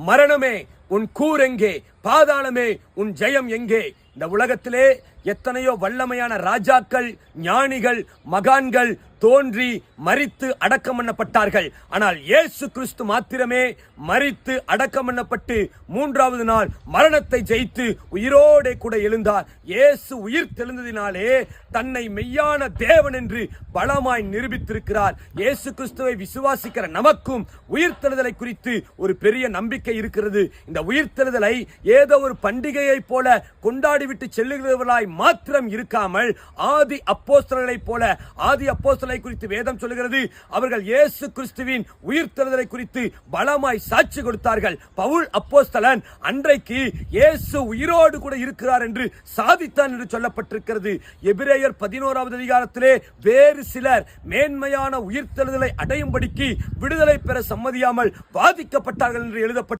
மரணமே உன் கூர் எங்கே, பாதாளமே உன் ஜெயம் எங்கே? இந்த உலகத்திலே எத்தனையோ வல்லமையான ராஜாக்கள், ஞானிகள், மகான்கள் தோன்றி மரித்து அடக்கம் பண்ணப்பட்டார்கள். ஆனால் இயேசு கிறிஸ்து மாத்திரமே மரித்து அடக்கம் பண்ணப்பட்டு மூன்றாவது நாள் மரணத்தை ஜெயித்து உயிரோடு கூட எழுந்தார். இயேசு உயிர் தெழுந்ததினாலே தன்னை மெய்யான தேவன் என்று பலமாய் நிரூபித்திருக்கிறார். இயேசு கிறிஸ்துவை விசுவாசிக்கிற நமக்கும் உயிர்த்தெழுதலை குறித்து ஒரு பெரிய நம்பிக்கை இருக்கிறது. இந்த உயிர்த்தெழுதலை ஏதோ ஒரு பண்டிகையை போல கொண்டாடிவிட்டு செல்லுகிறவர்களாய் மாத்திரம் இருக்காமல், ஆதி அப்போஸ்தலர்களைப் போல, ஆதி அப்போஸ்தலரை குறித்து வேதம் சொல்லுகிறது, அவர்கள் இயேசு கிறிஸ்துவின் உயிர்த்தெழுதலை குறித்து பலமாய் சாட்சி கொடுத்தார்கள். பவுல் அப்போஸ்தலன் அன்றைக்கு இயேசு உயிரோடு கூட இருக்கிறார் என்று சாதித்தான் என்று சொல்லப்பட்டிருக்கிறது. எபிரேயர் 11வது அதிகாரத்திலே வேறு சிலர் மேன்மையான உயிர்த்தெழுதலை அடையும்படிக்கு விடுதலை பெற சம்மதியாமல் பாதிக்கப்பட்டார்கள் என்று எழுதப்பட்ட